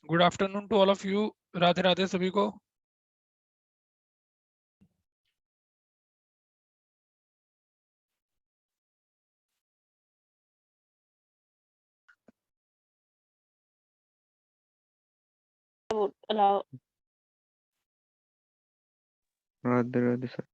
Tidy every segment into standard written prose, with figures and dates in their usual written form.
Good afternoon to all of you. Radhe Radhe सभी को। allow Radhe Radhe sir.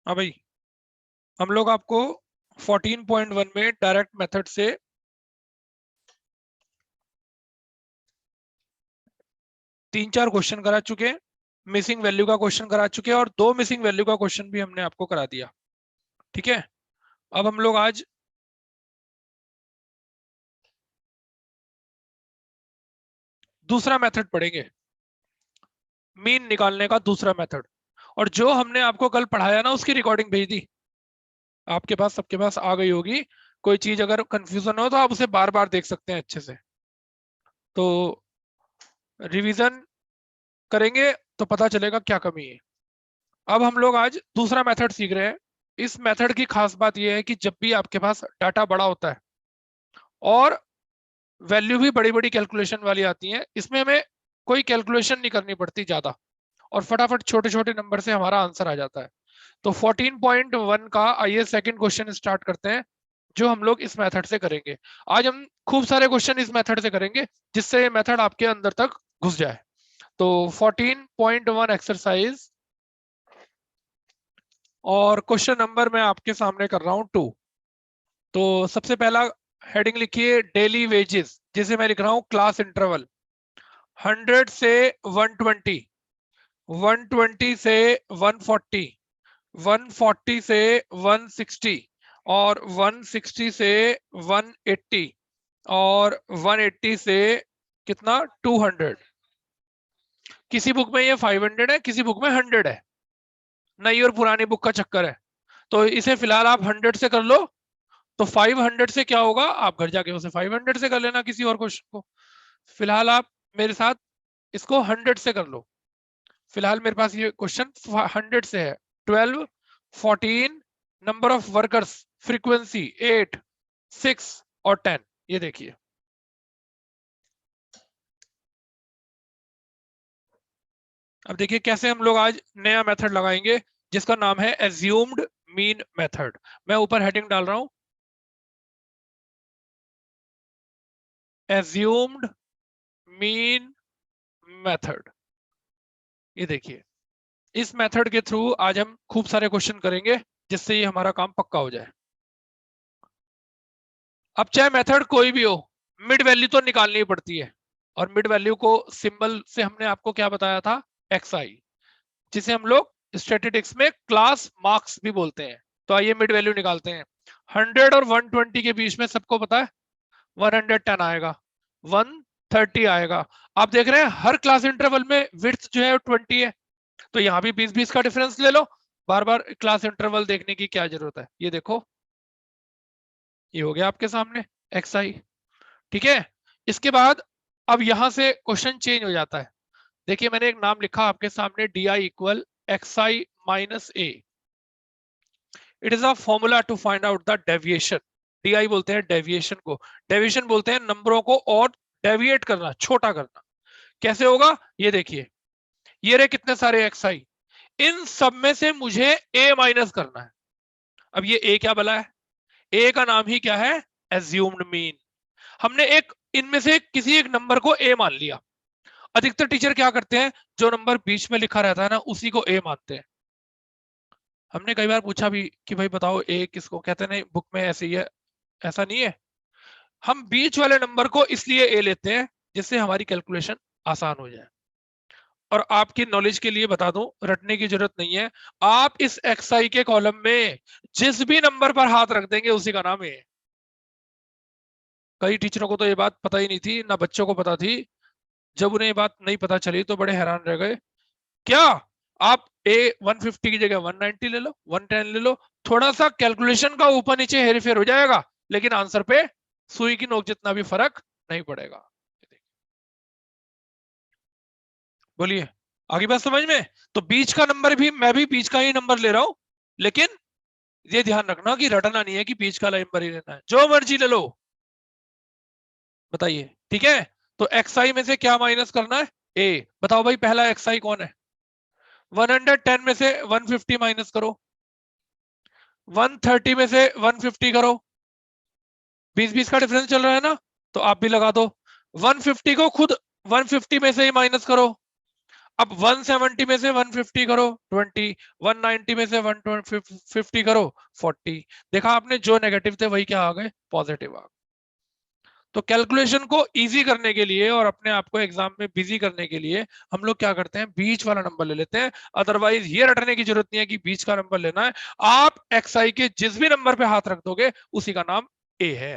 हाँ भाई, हम लोग आपको 14.1 में डायरेक्ट मेथड से तीन चार क्वेश्चन करा चुके हैं, मिसिंग वैल्यू का क्वेश्चन करा चुके हैं और दो मिसिंग वैल्यू का क्वेश्चन भी हमने आपको करा दिया। ठीक है, अब हम लोग आज दूसरा मेथड पढ़ेंगे, मीन निकालने का दूसरा मेथड। और जो हमने आपको कल पढ़ाया ना, उसकी रिकॉर्डिंग भेज दी आपके पास, सबके पास आ गई होगी। कोई चीज अगर कंफ्यूजन हो तो आप उसे बार बार देख सकते हैं अच्छे से। तो रिवीजन करेंगे तो पता चलेगा क्या कमी है। अब हम लोग आज दूसरा मेथड सीख रहे हैं। इस मेथड की खास बात यह है कि जब भी आपके पास डाटा बड़ा होता है और वैल्यू भी बड़ी बड़ी कैलकुलेशन वाली आती है, इसमें हमें कोई कैलकुलेशन नहीं करनी पड़ती ज्यादा और फटाफट छोटे छोटे नंबर से हमारा आंसर आ जाता है। तो 14.1 का आइए सेकंड क्वेश्चन स्टार्ट करते हैं, जो हम लोग इस मेथड से करेंगे। आज हम खूब सारे क्वेश्चन इस मेथड से करेंगे जिससे ये मेथड आपके अंदर तक घुस जाए। तो 14.1 एक्सरसाइज और क्वेश्चन नंबर मैं आपके सामने कर रहा हूं 2। तो सबसे पहला हेडिंग लिखिए डेली वेजेस, जिसे मैं लिख रहा हूं क्लास इंटरवल। 100 से 120, 120 से 140, 140 से 160 और 160 से 180 और 180 से कितना 200। किसी बुक में ये 500 है, किसी बुक में 100 है। नई और पुरानी बुक का चक्कर है। तो इसे फिलहाल आप 100 से कर लो। तो 500 से क्या होगा, आप घर जाके उसे 500 से कर लेना किसी और क्वेश्चन को। फिलहाल आप मेरे साथ इसको 100 से कर लो। फिलहाल मेरे पास ये क्वेश्चन 100 से है। 12, 14, नंबर ऑफ वर्कर्स, फ्रीक्वेंसी 8, 6 और 10। ये देखिए, अब देखिए कैसे हम लोग आज नया मेथड लगाएंगे जिसका नाम है एज्यूम्ड मीन मेथड। मैं ऊपर हेडिंग डाल रहा हूं, एज्यूम्ड मीन मेथड। ये देखिए, इस मेथड के थ्रू आज हम खूब सारे क्वेश्चन करेंगे जिससे ये हमारा काम पक्का हो जाए। अब चाहे मेथड कोई भी हो, मिड वैल्यू तो निकालनी ही पड़ती है। और मिड वैल्यू को सिंबल से हमने आपको क्या बताया था, एक्सआई, जिसे हम लोग स्टैटिस्टिक्स में क्लास मार्क्स भी बोलते हैं। तो आइए मिड वैल्यू निकालते हैं। 100 और 120 के बीच में सबको पता है 110 आएगा, 130 आएगा। आप देख रहे हैं हर क्लास इंटरवल में विड्थ जो है 20 है। तो यहाँ भी 20-20 का डिफरेंस ले लो। बार बार क्लास इंटरवल देखने की क्या जरूरत है। ये देखो, ये हो गया आपके सामने एक्स आई। ठीक है। इसके बाद अब यहां से क्वेश्चन चेंज हो जाता है। देखिए मैंने एक नाम लिखा आपके सामने, D I equal X I minus A. It is a formula to find out the deviation. D I बोलते हैं डेविएशन को, डेविएशन बोलते हैं नंबरों को और डेविएट करना, छोटा करना। कैसे होगा ये देखिए, ये रहे कितने सारे एक्स आई, इन सब में से मुझे ए माइनस करना है। अब ये ए क्या बला है, ए का नाम ही क्या है, एज्यूम्ड मीन। हमने एक इनमें से किसी एक नंबर को ए मान लिया। अधिकतर टीचर क्या करते हैं, जो नंबर बीच में लिखा रहता है ना उसी को ए मानते हैं। हमने कई बार पूछा भी कि भाई बताओ ए किसको कहते हैं, नहीं बुक में ऐसे ही है। ऐसा नहीं है, हम बीच वाले नंबर को इसलिए ए लेते हैं जिससे हमारी कैलकुलेशन आसान हो जाए। और आपकी नॉलेज के लिए बता दूं, रटने की जरूरत नहीं है, आप इस एक्स आई के कॉलम में जिस भी नंबर पर हाथ रख देंगे उसी का नाम है। कई टीचरों को तो ये बात पता ही नहीं थी, ना बच्चों को पता थी। जब उन्हें ये बात नहीं पता चली तो बड़े हैरान रह गए। क्या आप ए 150 की जगह 190 ले लो, 110 ले लो, थोड़ा सा कैलकुलेशन का ऊपर नीचे हेरफेर हो जाएगा, लेकिन आंसर पे सुई की नोक जितना भी फर्क नहीं पड़ेगा। बोलिए, आगे बात समझ में? तो बीच का नंबर भी, मैं भी बीच का ही नंबर ले रहा हूं, लेकिन ये ध्यान रखना कि रटना नहीं है कि बीच का नंबर ही लेना है, जो मर्जी ले लो। बताइए, ठीक है। तो एक्स आई में से क्या माइनस करना है, ए। बताओ भाई पहला एक्स आई कौन है, 110 में से 150 माइनस करो, 130 में से 150 करो, 20-20 का डिफरेंस चल रहा है ना, तो आप भी लगा दो। 150 को खुद 150 में से ही माइनस करो। अब 170 में से 150 करो 20, 190 में से 150 करो 40। देखा आपने, जो नेगेटिव थे वही क्या आ गए, पॉजिटिव आ गए। तो कैलकुलेशन को इजी करने के लिए और अपने आप को एग्जाम में बिजी करने के लिए हम लोग क्या करते हैं, बीच वाला नंबर ले लेते हैं। अदरवाइज ये रटने की जरूरत नहीं है कि बीच का नंबर लेना है। आप एक्स आई के जिस भी नंबर पे हाथ रख दोगे उसी का नाम ए है,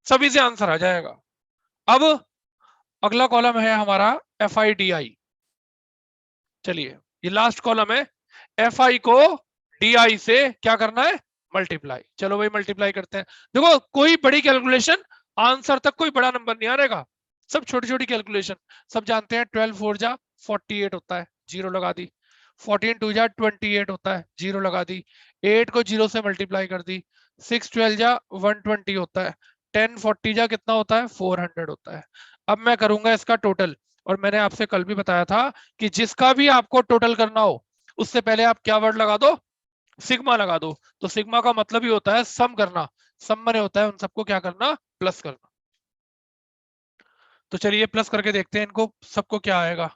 सभी से आंसर आ जाएगा। अब अगला कॉलम है हमारा एफ आई डी आई। चलिए, ये लास्ट कॉलम है। एफ आई को डी आई से क्या करना है, मल्टीप्लाई। चलो भाई मल्टीप्लाई करते हैं। देखो कोई बड़ी कैलकुलेशन, आंसर तक कोई बड़ा नंबर नहीं आएगा, सब छोटी छोटी कैलकुलेशन। सब जानते हैं 12 4 जा 48 होता है, जीरो लगा दी। 14 2 जा 28 होता है, जीरो लगा दी। 8 को जीरो से मल्टीप्लाई कर दी। 6 12 जा 120 होता है। 10 40 जा कितना होता है, 400 होता है। अब मैं करूंगा इसका टोटल, और मैंने आपसे कल भी बताया था कि जिसका भी आपको टोटल करना हो उससे पहले आप क्या वर्ड लगा दो, सिग्मा लगा दो। तो सिग्मा का मतलब ही होता है सम करना, सम मने होता है उन सबको क्या करना, प्लस करना। तो चलिए प्लस करके देखते हैं इनको सबको क्या आएगा।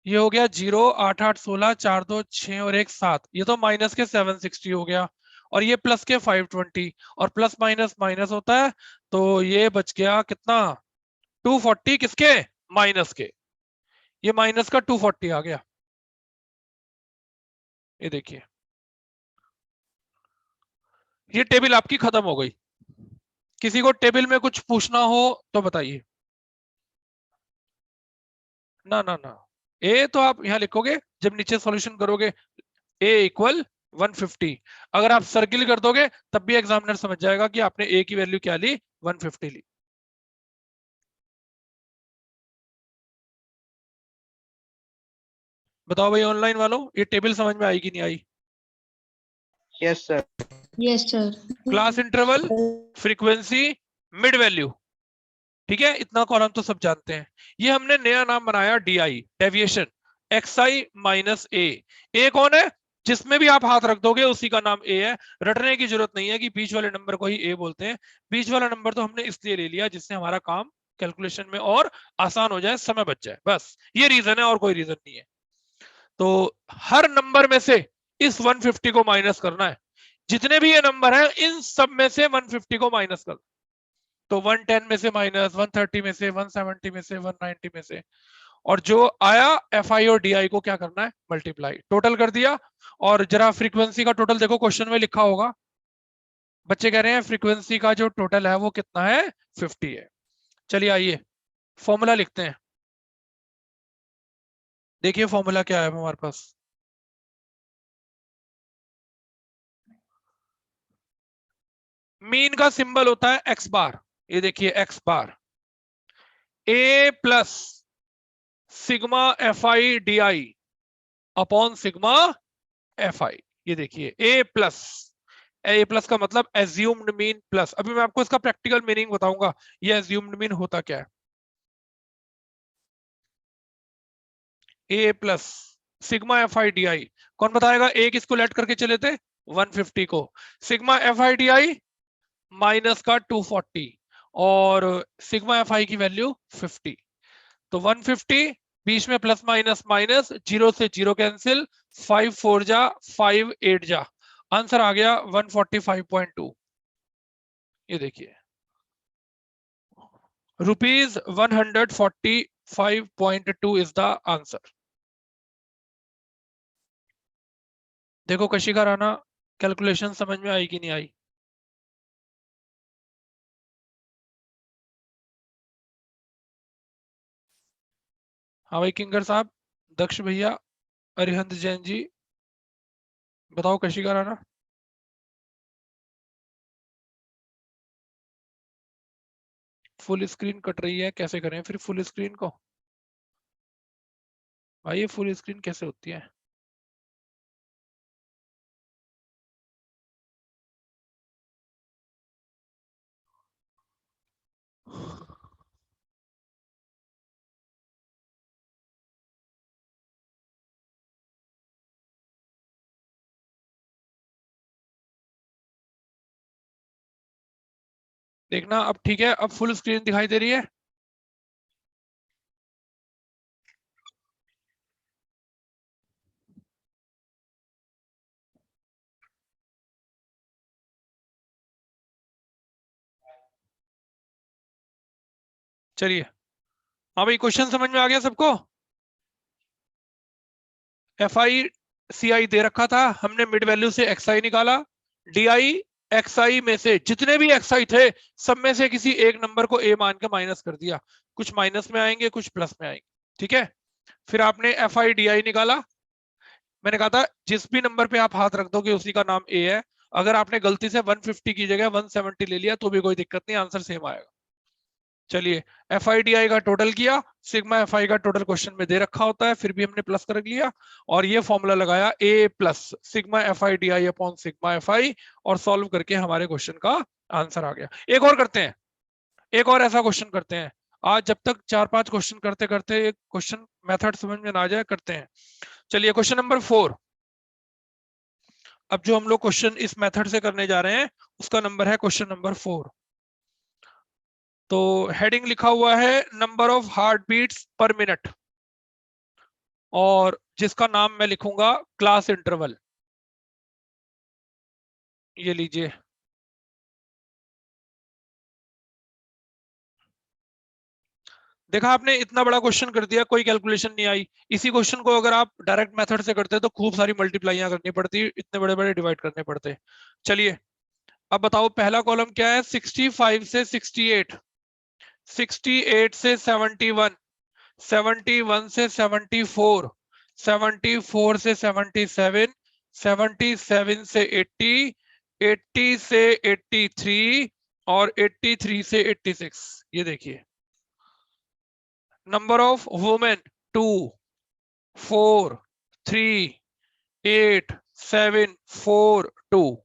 ये हो गया 0 8 8 16 4 2 6 और 1 7, ये तो माइनस के 760 हो गया। और ये प्लस के 520, और प्लस माइनस माइनस होता है, तो ये बच गया कितना, 240 किसके, माइनस के। ये माइनस का 240 आ गया। ये देखिए, ये टेबल आपकी खत्म हो गई। किसी को टेबल में कुछ पूछना हो तो बताइए। ना ना ना, ए तो आप यहां लिखोगे जब नीचे सॉल्यूशन करोगे, ए इक्वल 150। अगर आप सर्किल कर दोगे तब भी एग्जामिनर समझ जाएगा कि आपने ए की वैल्यू क्या ली, 150 ली। बताओ भाई ऑनलाइन वालों, ये टेबल समझ में आई कि नहीं आई? Yes sir. Yes sir. Class interval, frequency, mid value, ठीक है, इतना कॉलम तो सब जानते हैं। ये हमने नया नाम बनाया D I, deviation, X I minus A. A कौन है, जिसमें भी आप हाथ रख दोगे उसी का नाम ए है। रटने की जरूरत नहीं है कि बीच वाले नंबर को ही ए बोलते हैं। बीच वाला नंबर तो हमने इसलिए ले लिया जिससे हमारा काम कैलकुलेशन में और आसान हो जाए, समय बच जाए, बस ये रीजन है और कोई रीजन नहीं है। तो हर नंबर में से इस 150 को माइनस करना है। जितने भी ये नंबर है इन सब में से 150 को माइनस कर, तो 110 में से माइनस, 130 में से, 170 में से, 190 में से, और जो आया एफ आई और डी आई को क्या करना है, मल्टीप्लाई, टोटल कर दिया। और जरा फ्रीक्वेंसी का टोटल देखो, क्वेश्चन में लिखा होगा। बच्चे कह रहे हैं फ्रीक्वेंसी का जो टोटल है वो कितना है, 50 है। चलिए आइए फॉर्मूला लिखते हैं। देखिए फॉर्मूला क्या है हमारे पास, मीन का सिंबल होता है एक्स बार, ये देखिए x bar A plus sigma F I D I upon sigma F आई। ये देखिए ए प्लस का मतलब एज्यूम्ड मीन प्लस। अभी मैं आपको इसका प्रैक्टिकल मीनिंग बताऊंगा ये एज्यूम्ड मीन होता क्या है। A plus sigma F I D I, कौन बताएगा? ए किसको लेट करके चले थे? 150 को। Sigma F I D I minus का 240 और सिग्मा एफ आई की वैल्यू 50। तो 150 बीच में प्लस माइनस माइनस, जीरो से जीरो कैंसिल, 5 4 जा 5 8 जा, आंसर आ गया 145.2। ये देखिए रुपीज 145.2 इज द आंसर। देखो कशिका राणा, कैलकुलेशन समझ में आई कि नहीं आई? हाँ भाई किंगर साहब, दक्ष भैया, अरिहंत जैन जी, बताओ Kashika Rana. Full screen cut रही है, कैसे करें फिर फुल स्क्रीन को? भाई ये फुल स्क्रीन कैसे होती है? देखना अब ठीक है, अब फुल स्क्रीन दिखाई दे रही है। चलिए, हाँ भाई क्वेश्चन समझ में आ गया सबको? एफ आई सी आई दे रखा था, हमने मिड वैल्यू से एक्स आई निकाला, डी आई एक्स आई में से जितने भी एक्स आई थे सब में से किसी एक नंबर को ए मान के माइनस कर दिया। कुछ माइनस में आएंगे कुछ प्लस में आएंगे, ठीक है। फिर आपने एफ आई डी आई निकाला। मैंने कहा था जिस भी नंबर पे आप हाथ रख दोगे उसी का नाम ए है। अगर आपने गलती से 150 की जगह 170 ले लिया तो भी कोई दिक्कत नहीं, आंसर सेम आएगा। चलिए, एफ आई डी आई का टोटल किया, सिग्मा एफ आई का टोटल क्वेश्चन में दे रखा होता है, फिर भी हमने प्लस कर लिया और ये फॉर्मूला लगाया A plus sigma F I D I upon sigma F I, और सॉल्व करके हमारे क्वेश्चन का आंसर आ गया। एक और करते हैं, एक और ऐसा क्वेश्चन करते हैं। आज जब तक 4-5 क्वेश्चन करते करते एक क्वेश्चन मेथड समझ में ना आ जाए, करते हैं। चलिए क्वेश्चन नंबर 4। अब जो हम लोग क्वेश्चन इस मेथड से करने जा रहे हैं उसका नंबर है क्वेश्चन नंबर 4। तो हेडिंग लिखा हुआ है number of heart beats per minute, और जिसका नाम मैं लिखूंगा क्लास इंटरवल। ये लीजिए, देखा आपने इतना बड़ा क्वेश्चन कर दिया, कोई कैलकुलेशन नहीं आई। इसी क्वेश्चन को अगर आप डायरेक्ट मेथड से करते तो खूब सारी मल्टीप्लाइयां करनी पड़ती, इतने बड़े बड़े डिवाइड करने पड़ते। चलिए अब बताओ पहला कॉलम क्या है? 65 से 68, 68 से 71, 71 से 74, 74 से 77, 77 से 80, 80 से 83 और 83 से 86। ये देखिए नंबर ऑफ वुमेन 2 4 3 8 7 4 2।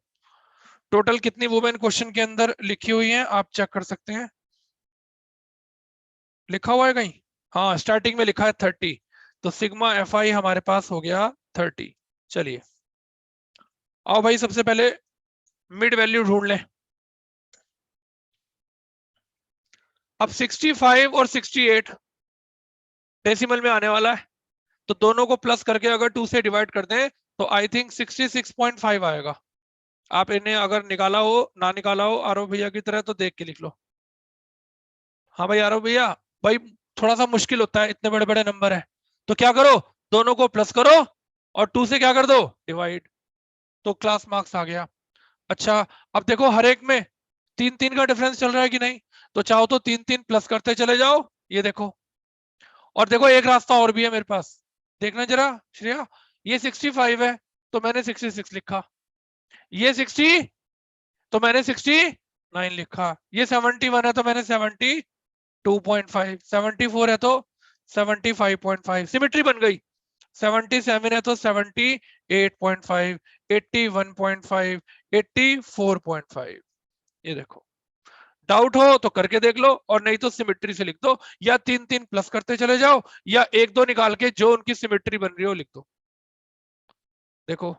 टोटल कितनी वुमेन क्वेश्चन के अंदर लिखी हुई हैं आप चेक कर सकते हैं। लिखा हुआ है कहीं? हाँ स्टार्टिंग में लिखा है 30, तो सिग्मा एफ आई हमारे पास हो गया 30। चलिए आओ भाई सबसे पहले मिड वैल्यू ढूंढ लें। अब 65 और 68 डेसिमल में आने वाला है, तो दोनों को प्लस करके अगर 2 से डिवाइड कर दें तो आई थिंक 66.5 आएगा। आप इन्हें अगर निकाला हो ना निकाला हो आरव भैया की तरह तो देख के लिख लो। हाँ भाई आरव भैया, भाई थोड़ा सा मुश्किल होता है, इतने बड़े बड़े नंबर है, तो क्या करो दोनों को प्लस करो और 2 से क्या कर दो डिवाइड, तो क्लास मार्क्स आ गया। अच्छा अब देखो हर एक में 3-3 का डिफरेंस चल रहा है कि नहीं, तो चाहो तो 3-3 प्लस करते चले जाओ। ये देखो, और देखो एक रास्ता और भी है मेरे पास, देखना जरा श्रेया। ये 65 है तो मैंने 66 लिखा, ये 60 तो मैंने 60 9 लिखा, ये 71 है तो मैंने 72.5, 74 है तो 75.5, सिमेट्री बन गई। 77 है तो 78.5, 81.5, 84.5। ये देखो, डाउट हो तो करके देख लो, और नहीं तो सिमेट्री से लिख दो, या 3 3 प्लस करते चले जाओ, या 1 2 निकाल के जो उनकी सिमेट्री बन रही हो लिख दो। देखो,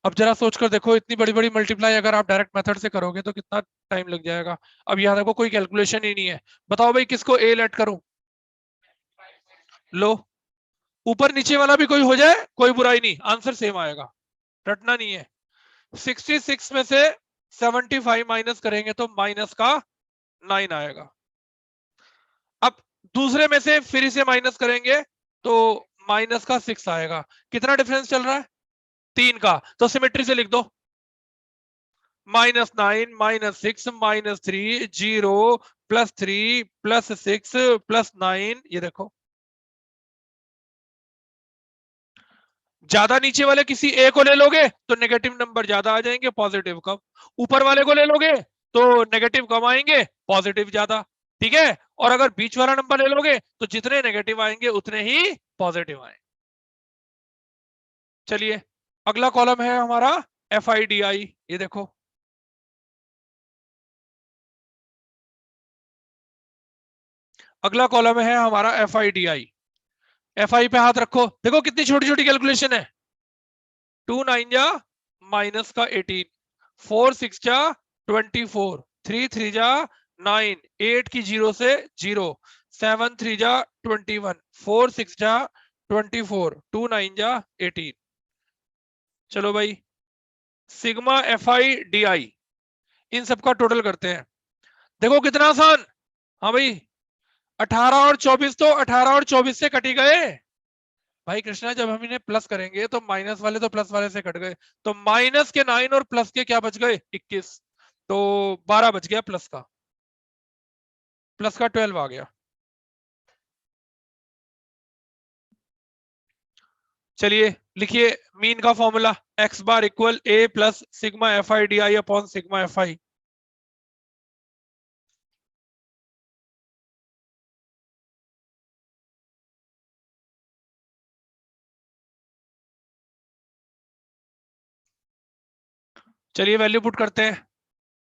अब जरा सोचकर देखो, इतनी बड़ी बड़ी मल्टीप्लाई अगर आप डायरेक्ट मेथड से करोगे तो कितना टाइम लग जाएगा। अब यहाँ देखो कोई कैलकुलेशन ही नहीं है, बताओ भाई किसको ए लेट करूं। लो, ऊपर नीचे वाला भी कोई हो जाए कोई बुराई नहीं, आंसर सेम आएगा, रटना नहीं है। 66 में से 75 माइनस करेंगे तो माइनस का 9 आएगा। अब दूसरे में से फिर इसे माइनस करेंगे तो माइनस का 6 आएगा। कितना डिफरेंस चल रहा है? 3 का। तो सिमेट्री से लिख दो, -9 -6 -3 0 +3 +6 +9। ये देखो, ज्यादा नीचे वाले किसी ए को ले लोगे तो नेगेटिव नंबर ज्यादा आ जाएंगे, पॉजिटिव कम। ऊपर वाले को ले लोगे तो नेगेटिव कम आएंगे, पॉजिटिव ज्यादा। ठीक है, और अगर बीच वाला नंबर ले लोगे तो जितने नेगेटिव आएंगे उतने ही पॉजिटिव आएंगे। चलिए, अगला कॉलम है हमारा FIDI। ये देखो, अगला कॉलम है हमारा FIDI। FI पे हाथ रखो, देखो कितनी छोटी छोटी कैलकुलेशन है। 2 9 जा माइनस का 18, 4 6 जा 24, 3 3 जा 9, 8 की 0 से 0, 7 3 जा 21, 4 6 जा 24, 2 9 जा 18। चलो भाई, सिग्मा FIDI, इन सबका टोटल करते हैं। देखो कितना आसान। हाँ भाई, 18 और 24, तो 18 और 24 से कटी गए भाई कृष्णा। जब हम इन्हें प्लस करेंगे तो माइनस वाले तो प्लस वाले से कट गए, तो माइनस के 9 और प्लस के क्या बच गए? 21, तो 12 बच गया प्लस का, प्लस का 12 आ गया। चलिए लिखिए मीन का formula, x bar equal a plus sigma FIDI upon sigma FI। चलिए वैल्यू पुट करते हैं।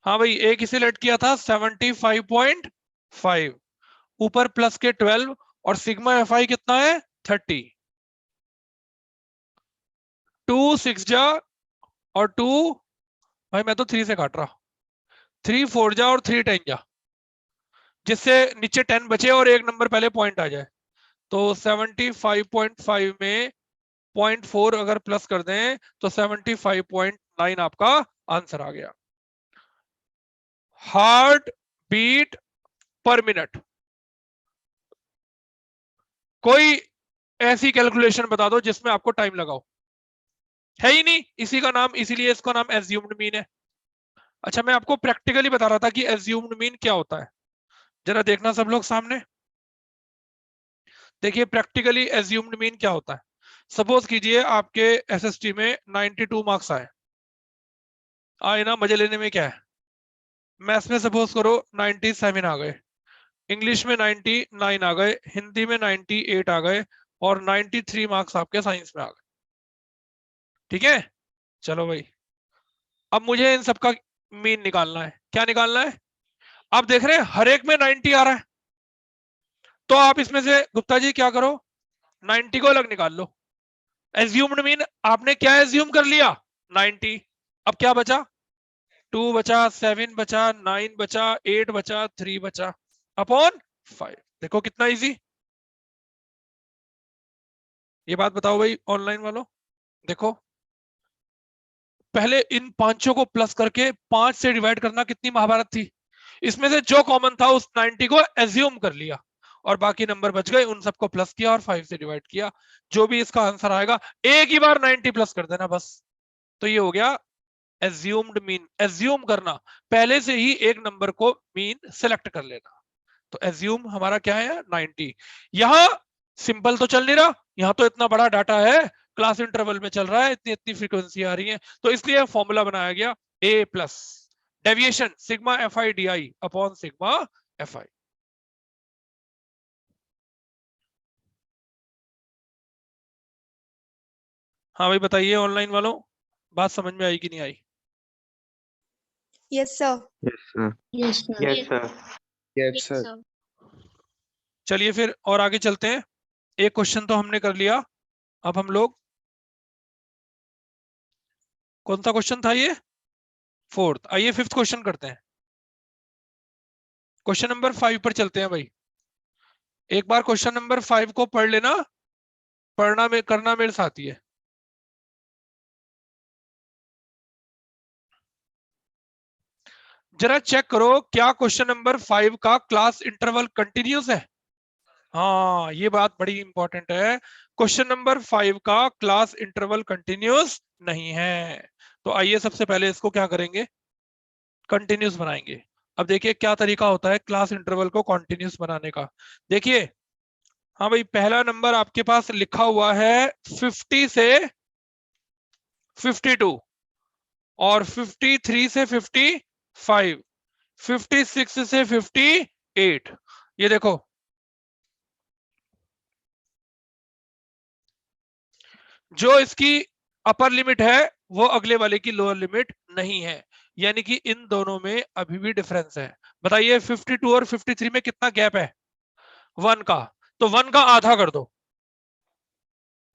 हाँ भाई, a किसे लेट किया था? 75.5, ऊपर प्लस के 12, और सिग्मा FI कितना है? 30। 2 6 जा और 2, भाई मैं तो 3 से काट रहा, 3 4 जा और 3 10 जा, जिससे नीचे 10 बचे और एक नंबर पहले पॉइंट आ जाए। तो 75.5 में 0.4 अगर प्लस कर दें तो 75.9 आपका आंसर आ गया। हार्ट बीट पर मिनट, कोई ऐसी कैलकुलेशन बता दो जिसमें आपको टाइम लगाओ। है ही नहीं, इसी का नाम, इसीलिए इसका नाम एज्यूम्ड मीन है। अच्छा, मैं आपको प्रैक्टिकली बता रहा था कि एज्यूम्ड मीन क्या होता है, जरा देखना सब लोग सामने। देखिए प्रैक्टिकली एज्यूम्ड मीन क्या होता है। सपोज कीजिए आपके SST में 92 मार्क्स आए ना, मजे लेने में क्या है। मैथ्स में सपोज करो 97 आ गए, इंग्लिश में 99 आ गए, हिंदी में 98 आ गए, और 93 मार्क्स आपके साइंस में आ गए। ठीक है, चलो भाई, अब मुझे इन सबका मीन निकालना है। क्या निकालना है? आप देख रहे हैं हर एक में 90 आ रहा है, तो आप इसमें से गुप्ता जी क्या करो, 90 को अलग निकाल लो। एज्यूम्ड मीन आपने क्या एज्यूम कर लिया? 90। अब क्या बचा? 2 बचा, 7 बचा, 9 बचा, 8 बचा, 3 बचा अपॉन 5। देखो कितना इजी। ये बात बताओ भाई ऑनलाइन वालों, देखो पहले इन पांचों को प्लस करके 5 से डिवाइड करना कितनी महाभारत थी। इसमें से जो कॉमन था उस 90 को एज्यूम कर लिया, और बाकी नंबर बच गए उन सबको प्लस किया और 5 से डिवाइड किया। जो भी इसका आंसर आएगा एक ही बार 90 प्लस कर देना बस। तो ये हो गया एज्यूम्ड मीन। एज्यूम करना, पहले से ही एक नंबर को मीन सेलेक्ट कर लेना। तो एज्यूम हमारा क्या है? 90। यहां सिंपल तो चल नहीं रहा, यहां तो इतना बड़ा डाटा है, क्लास इंटरवल में चल रहा है, इतनी इतनी फ्रीक्वेंसी आ रही है, तो इसलिए फॉर्मूला बनाया गया a plus deviation sigma F I D I upon sigma F आई। हाँ भाई बताइए ऑनलाइन वालों, बात समझ में आई कि नहीं आई? Yes, sir. Yes, sir. Yes, sir. Yes, sir. Yes, sir. चलिए फिर और आगे चलते हैं। एक क्वेश्चन तो हमने कर लिया, अब हम लोग कौन सा क्वेश्चन था ये? फोर्थ। आइए फिफ्थ क्वेश्चन करते हैं। क्वेश्चन नंबर 5 पर चलते हैं भाई। एक बार क्वेश्चन नंबर 5 को पढ़ लेना, पढ़ना में करना मेरे साथ ही है। जरा चेक करो क्या क्वेश्चन नंबर 5 का क्लास इंटरवल कंटिन्यूस है? हाँ ये बात बड़ी इंपॉर्टेंट है, क्वेश्चन नंबर 5 का क्लास इंटरवल कंटिन्यूस नहीं है। तो आइए सबसे पहले इसको क्या करेंगे, कंटिन्यूस बनाएंगे। अब देखिए क्या तरीका होता है क्लास इंटरवल को कंटिन्यूस बनाने का। देखिए हाँ भाई, पहला नंबर आपके पास लिखा हुआ है 50 से 52, और 53 से 55, 56 से 58। ये देखो जो इसकी अपर लिमिट है वो अगले वाले की लोअर लिमिट नहीं है, यानी कि इन दोनों में अभी भी डिफरेंस है। बताइए 52 और 53 में कितना गैप है? 1 का। तो 1 का आधा कर दो।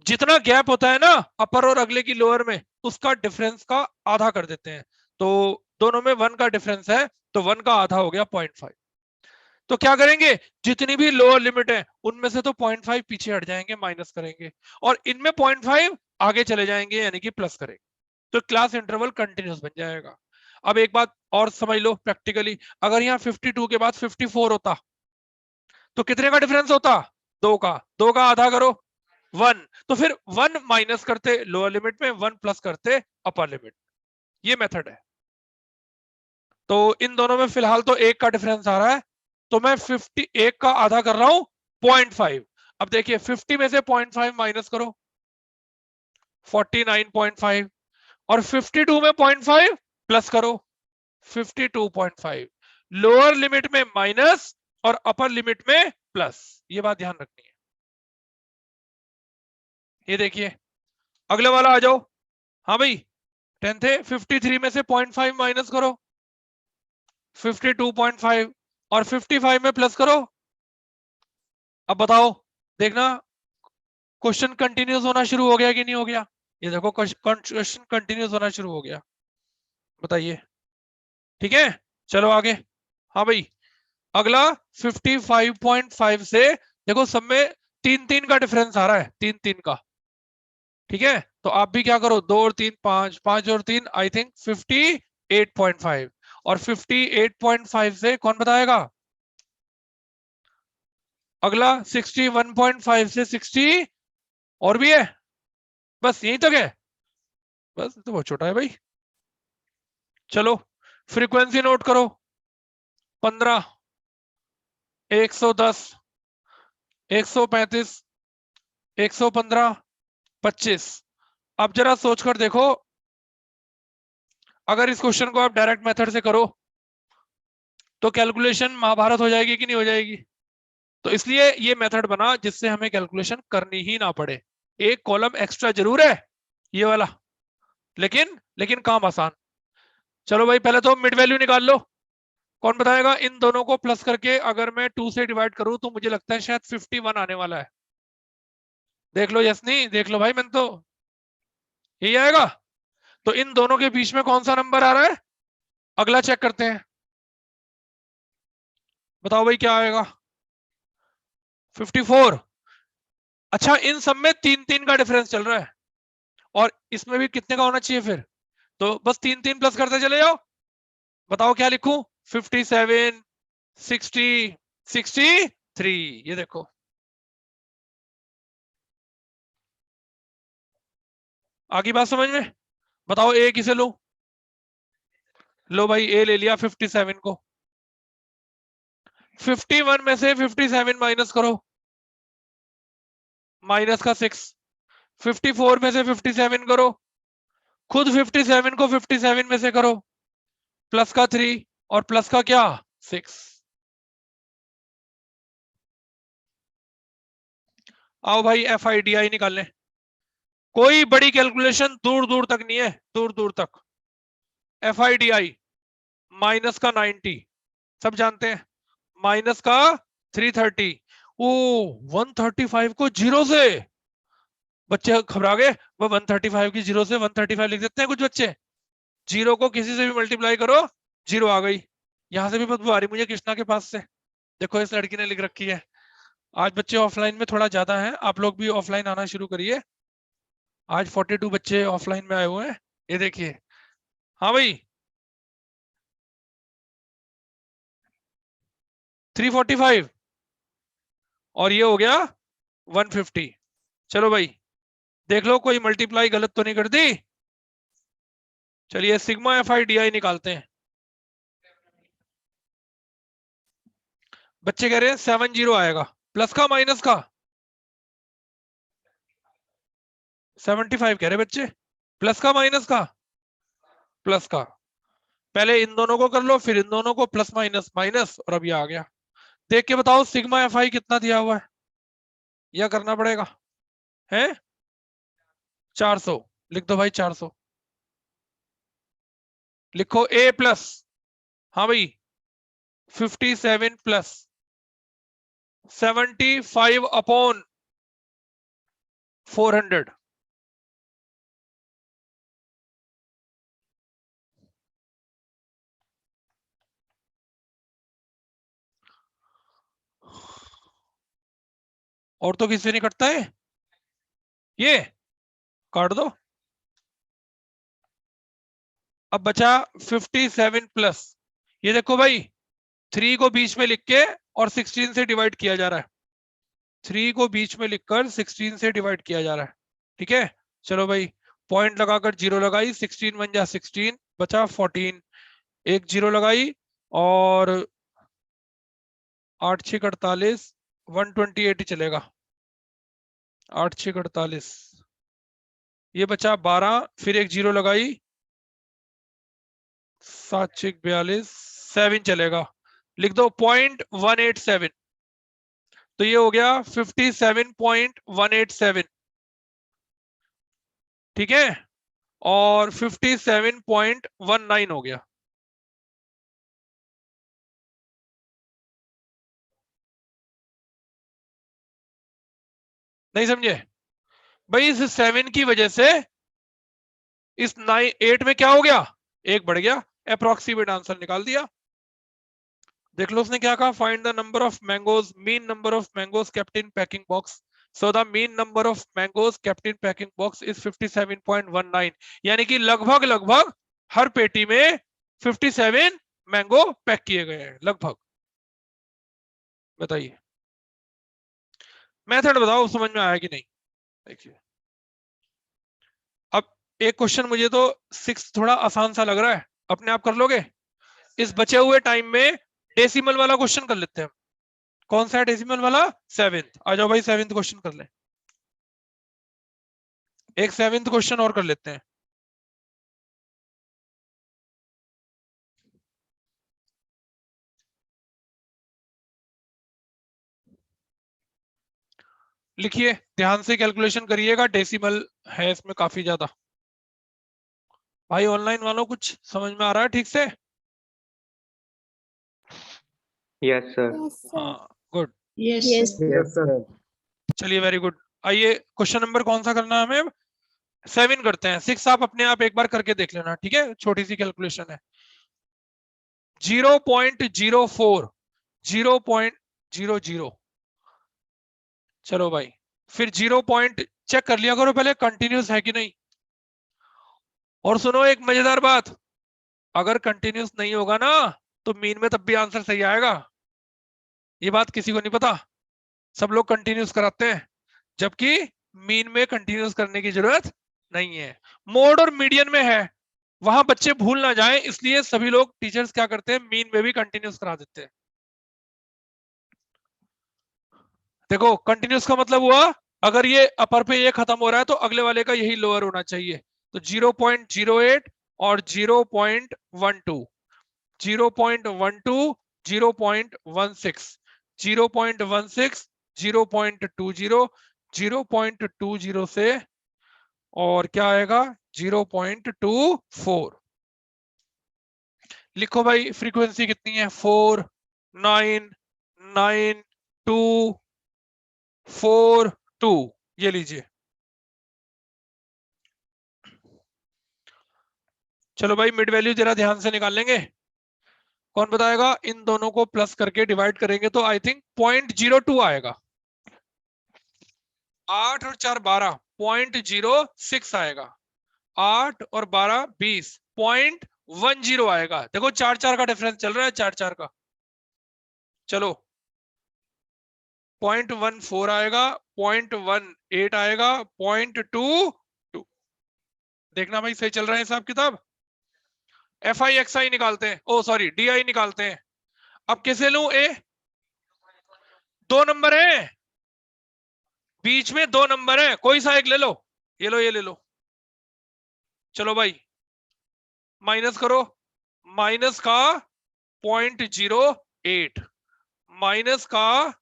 जितना गैप होता है ना अपर और अगले की लोअर में, उसका डिफरेंस का आधा कर देते हैं। तो दोनों में 1 का डिफरेंस है, तो 1 का आधा हो गया 0.5। तो क्या करेंगे, जितनी भी लोअर लिमिट है उनमें से तो 0.5 पीछे हट जाएंगे, माइनस करेंगे, और इनमें 0.5 आगे चले जाएंगे यानी कि प्लस करेंगे। तो क्लास इंटरवल कंटिन्यूस बन जाएगा। अब एक बात और समझ लो प्रैक्टिकली, अगर यहाँ 52 के बाद 54 होता तो कितने का डिफरेंस होता? 2 का। 2 का आधा करो 1, तो फिर 1 माइनस करते लोअर लिमिट में, 1 प्लस करते अपर लिमिट। ये मेथड है। तो इन दोनों में फिलहाल तो 1 का डिफरेंस आ रहा है, तो मैं 51 का आधा कर रहा हूं 0.5। अब देखिए 50 में से 0.5 माइनस करो 49.5, और 52 में 0.5 प्लस करो 52.5। लोअर लिमिट में माइनस और अपर लिमिट में प्लस, ये बात ध्यान रखनी है। ये देखिए अगले वाला आ जाओ। हाँ भाई 10 थे, 53 में से 0.5 माइनस करो 52.5, और 55 में प्लस करो। अब बताओ, देखना क्वेश्चन कंटिन्यूस होना शुरू हो गया कि नहीं हो गया? ये देखो क्वेश्चन कंटिन्यूस होना शुरू हो गया। बताइए ठीक है, चलो आगे। हाँ भाई अगला 55.5 से देखो सब में 3-3 का डिफरेंस आ रहा है, 3-3 का। ठीक है, तो आप भी क्या करो, 2 और 3 5, 5 और 3 आई थिंक 58.5, और 58.5 से कौन बताएगा? अगला 61.5 से 60, और भी है? बस यही तक है, बस तो बहुत छोटा है भाई। चलो फ्रीक्वेंसी नोट करो, 15, 110, 135, 115, 25। अब जरा सोचकर देखो, अगर इस क्वेश्चन को आप डायरेक्ट मेथड से करो तो कैलकुलेशन महाभारत हो जाएगी कि नहीं हो जाएगी? तो इसलिए ये मेथड बना जिससे हमें कैलकुलेशन करनी ही ना पड़े। एक कॉलम एक्स्ट्रा जरूर है ये वाला, लेकिन काम आसान। चलो भाई पहले तो मिड वैल्यू निकाल लो। कौन बताएगा? इन दोनों को प्लस करके अगर मैं 2 से डिवाइड करूं तो मुझे लगता है शायद 51 आने वाला है। देख लो यस नहीं, देख लो भाई, मैंने तो यही आएगा। तो इन दोनों के बीच में कौन सा नंबर आ रहा है? अगला चेक करते हैं, बताओ भाई क्या आएगा? 54। अच्छा इन सब में 3-3 का डिफरेंस चल रहा है, और इसमें भी कितने का होना चाहिए फिर? तो बस 3-3 प्लस करते चले जाओ। बताओ क्या लिखूं? 57, 60, 63। ये देखो आगे बात समझ में? बताओ ए किसे लो? लो भाई ए ले लिया 57 को। 51 में से 57 माइनस करो, माइनस का 6। 54 में से 57 करो, खुद 57 को 57 में से करो, प्लस का 3 और प्लस का क्या 6। आओ भाई FIDI निकालने। कोई बड़ी कैलकुलेशन दूर दूर तक नहीं है, दूर दूर तक। FIDI माइनस का 90 सब जानते हैं, माइनस का 330। ओ 135 को जीरो से, बच्चे घबरा गए। वो 135 की जीरो से 135 लिख देते हैं कुछ बच्चे। जीरो को किसी से भी मल्टीप्लाई करो, जीरो आ गई। यहां से भी बदबू आ रही मुझे कृष्णा के पास से। देखो इस लड़की ने लिख रखी है। आज बच्चे ऑफलाइन में थोड़ा ज्यादा हैं, आप लोग भी ऑफलाइन आना शुरू करिए। आज 42 बच्चे ऑफलाइन में आए हुए हैं, ये देखिए। हाँ भाई 345 और ये हो गया 150। चलो भाई देख लो कोई मल्टीप्लाई गलत तो नहीं कर दी। चलिए सिग्मा FIDI निकालते हैं। बच्चे कह रहे हैं 70 आएगा, प्लस का माइनस का 75 कह रहे बच्चे, प्लस का माइनस का प्लस का। पहले इन दोनों को कर लो, फिर इन दोनों को, प्लस माइनस माइनस, और अब ये आ गया। देख के बताओ सिग्मा FI कितना दिया हुआ है, या करना पड़ेगा है 400। लिख दो भाई 400, लिखो A प्लस, हाँ भाई 57 प्लस 75 अपॉन 400। और तो किसी नहीं कटता है, ये काट दो। अब बचा 57 प्लस, ये देखो भाई 3 को बीच में लिख के और 16 से डिवाइड किया जा रहा है। 3 को बीच में लिखकर 16 से डिवाइड किया जा रहा है, ठीक है। चलो भाई पॉइंट लगाकर जीरो लगाई, 16 बन जा 16, बचा 14, एक जीरो लगाई और 8 6 48, 128 ही चलेगा। 8 6 48, ये बचा 12, फिर एक जीरो लगाई, 7 6 42, 7 चलेगा। लिख दो 0.187, तो ये हो गया 57.187, ठीक है। और 57.19 हो गया। नहीं समझे भाई, इस 7 की वजह से इस 8 में क्या हो गया, एक बढ़ गया। अप्रोक्सीमेट आंसर निकाल दिया। देख लो उसने क्या कहा, find the number of mangoes, mean number of mangoes kept in packing box. So the mean number of mangoes kept in packing box is 57.19, यानी कि लगभग लगभग हर पेटी में 57 मैंगो पैक किए गए हैं लगभग। बताइए मेथड बताओ समझ में आया कि नहीं। देखिए अब एक क्वेश्चन मुझे तो 6 थोड़ा आसान सा लग रहा है, अपने आप कर लोगे। इस बचे हुए टाइम में डेसिमल वाला क्वेश्चन कर लेते हैं। कौन सा है डेसिमल वाला, 7th। आ जाओ भाई 7th क्वेश्चन कर ले, एक 7th क्वेश्चन और कर लेते हैं। लिखिए ध्यान से कैलकुलेशन करिएगा, डेसिमल है इसमें काफी ज्यादा। भाई ऑनलाइन वालों कुछ समझ में आ रहा है ठीक से? Yes, sir. हाँ गुड, Yes, Yes, sir. चलिए वेरी गुड। आइए क्वेश्चन नंबर कौन सा करना है हमें, 7 करते हैं। 6 आप अपने आप एक बार करके देख लेना, ठीक है, छोटी सी कैलकुलेशन है। 0.04 0.00, चलो भाई फिर 0 पॉइंट चेक कर लिया करो पहले कंटिन्यूस है कि नहीं। और सुनो एक मजेदार बात, अगर कंटिन्यूस नहीं होगा ना तो मीन में तब भी आंसर सही आएगा। ये बात किसी को नहीं पता, सब लोग कंटिन्यूस कराते हैं, जबकि मीन में कंटिन्यूस करने की जरूरत नहीं है। मोड और मीडियन में है, वहां बच्चे भूल ना जाएं, इसलिए सभी लोग टीचर्स क्या करते हैं, मीन में भी कंटिन्यूस करा देते हैं। देखो कंटिन्यूस का मतलब हुआ अगर ये अपर पे ये खत्म हो रहा है तो अगले वाले का यही लोअर होना चाहिए। तो 0.08 और 0.12 0.12, 0.16, 0.16, 0.20, 0.20 से और क्या आएगा 0.24। लिखो भाई फ्रीक्वेंसी कितनी है 4, 9, 9, 2, 4, 2। ये लीजिए। चलो भाई मिड वैल्यू जरा ध्यान से निकाल लेंगे। कौन बताएगा? इन दोनों को प्लस करके डिवाइड करेंगे तो आई थिंक 0.02 आएगा। 8 और 4 12, 0.06 आएगा। 8 और 12 20, 0.10 आएगा। देखो 4 का डिफरेंस चल रहा है, 4 का। चलो 0.14 आएगा, 0.18 आएगा, 0.22। देखना भाई सही चल रहा है हिसाब किताब। FI XI निकालते हैं, ओ सॉरी DI निकालते हैं। अब किसे लूं? ए, 2 नंबर है, बीच में 2 नंबर है, कोई सा एक ले लो। ये लो, ये ले लो। चलो भाई माइनस करो। माइनस का 0.08, माइनस का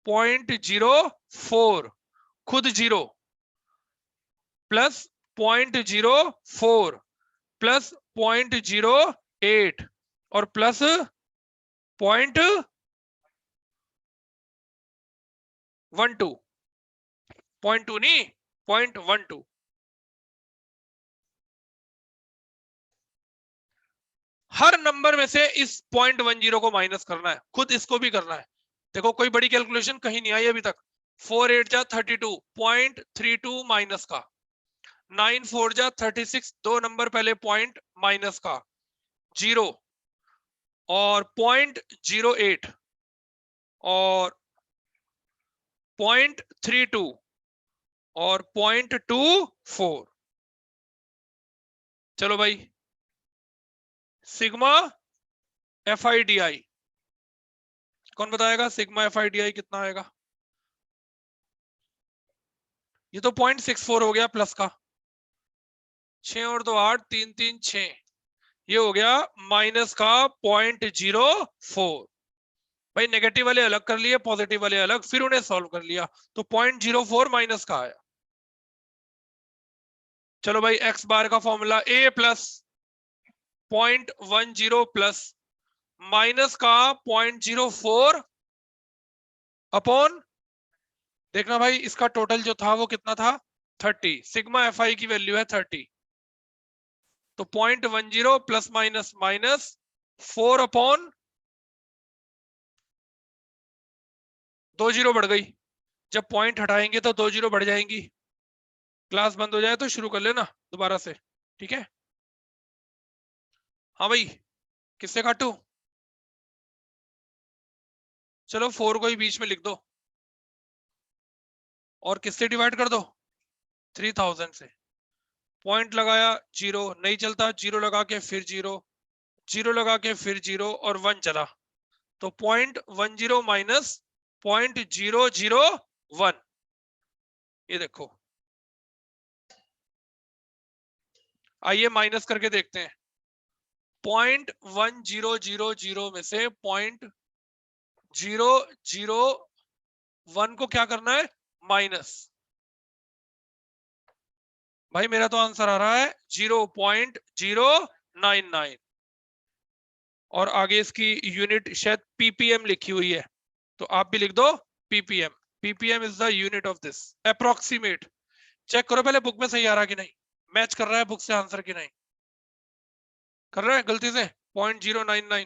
0.04, खुद 0, प्लस 0.04, प्लस 0.08 और प्लस 0.12, 0.2 नहीं 0.12। हर नंबर में से इस 0.10 को माइनस करना है, खुद इसको भी करना है। देखो कोई बड़ी कैलकुलेशन कहीं नहीं आई अभी तक। 4 8 जा 32, 0.32 माइनस का। 9 4 जा 36, 2 नंबर पहले पॉइंट माइनस का 0 और 0.08 और 0.32 और 0.24। चलो भाई सिग्मा FIDI कौन बताएगा? सिग्मा FIDI कितना आएगा? ये तो 0.64 हो गया प्लस का। 6 और 2 8, 3 3 6, ये हो गया माइनस का 0.04। भाई नेगेटिव वाले अलग कर लिए, पॉजिटिव वाले अलग, फिर उन्हें सॉल्व कर लिया तो 0.04 माइनस का आया। चलो भाई x बार का formula a plus 0.10 plus minus का 0.04 अपॉन, देखना भाई इसका टोटल जो था वो कितना था 30। सिग्मा FI की वैल्यू है 30, तो 0.10 plus minus minus 4 upon 2 zero बढ़ गई। जब पॉइंट हटाएंगे तो 2 जीरो बढ़ जाएंगी। क्लास बंद हो जाए तो शुरू कर लेना दोबारा से, ठीक है? हाँ भाई किससे काटू? चलो 4 को ही बीच में लिख दो और किससे डिवाइड कर दो? 3000 से। पॉइंट लगाया 0 नहीं चलता, 0 लगा के फिर 0, 0 लगा के फिर 0 और 1 चला, तो 0.10 माइनस 0.001। ये देखो, आइए माइनस करके देखते हैं। 0.1000 में से 0.001 को क्या करना है? माइनस। भाई मेरा तो आंसर आ रहा है 0.099 और आगे इसकी यूनिट शायद ppm लिखी हुई है, तो आप भी लिख दो ppm। ppm is the unit of this. Approximate check करो पहले बुक में सही आ रहा कि नहीं, मैच कर रहा है बुक से आंसर कि नहीं। कर रहा है गलती से 0.099।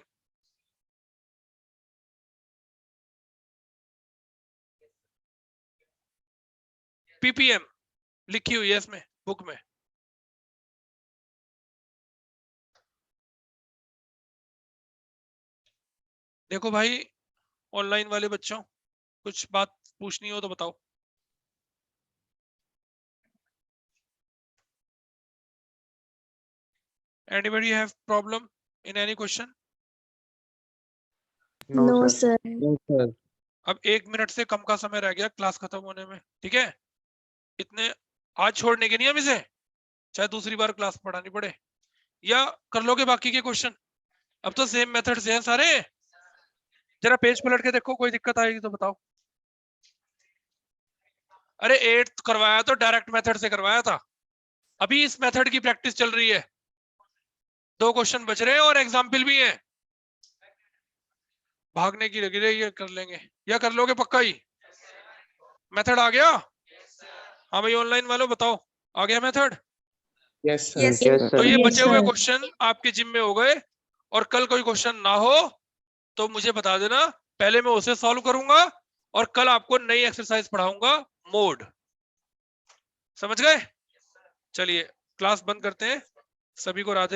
ppm लिखी हुई है इसमें बुक में। देखो भाई ऑनलाइन वाले बच्चों, कुछ बात पूछनी हो तो बताओ। Anybody have problem in any question? No, sir. Yes, sir. अब 1 मिनट से कम का समय रह गया क्लास खत्म होने में, ठीक है? इतने आज छोड़ने के नहीं हम इसे, चाहे दूसरी बार क्लास पढ़ानी पड़े। या कर लोगे बाकी के क्वेश्चन? अब तो सेम मेथड से हैं सारे। जरा पेज पलट के देखो, कोई दिक्कत आएगी तो बताओ। अरे 8 करवाया तो डायरेक्ट मेथड से करवाया था, अभी इस मेथड की प्रैक्टिस चल रही है। 2 क्वेश्चन बच रहे हैं और एग्जाम्पल भी है। भागने की लगी रही है, कर लेंगे या कर लोगे पक्का ही? मेथड आ गया? हाँ भाई ऑनलाइन वालों बताओ, आ गया method? Yes sir. Yes, Yes, sir. तो sir. ये Yes, बचे हुए sir. क्वेश्चन आपके जिम में हो गए, और कल कोई क्वेश्चन ना हो तो मुझे बता देना, पहले मैं उसे सॉल्व करूंगा और कल आपको नई एक्सरसाइज पढ़ाऊंगा, मोड। समझ गए? चलिए क्लास बंद करते हैं, सभी को राधे।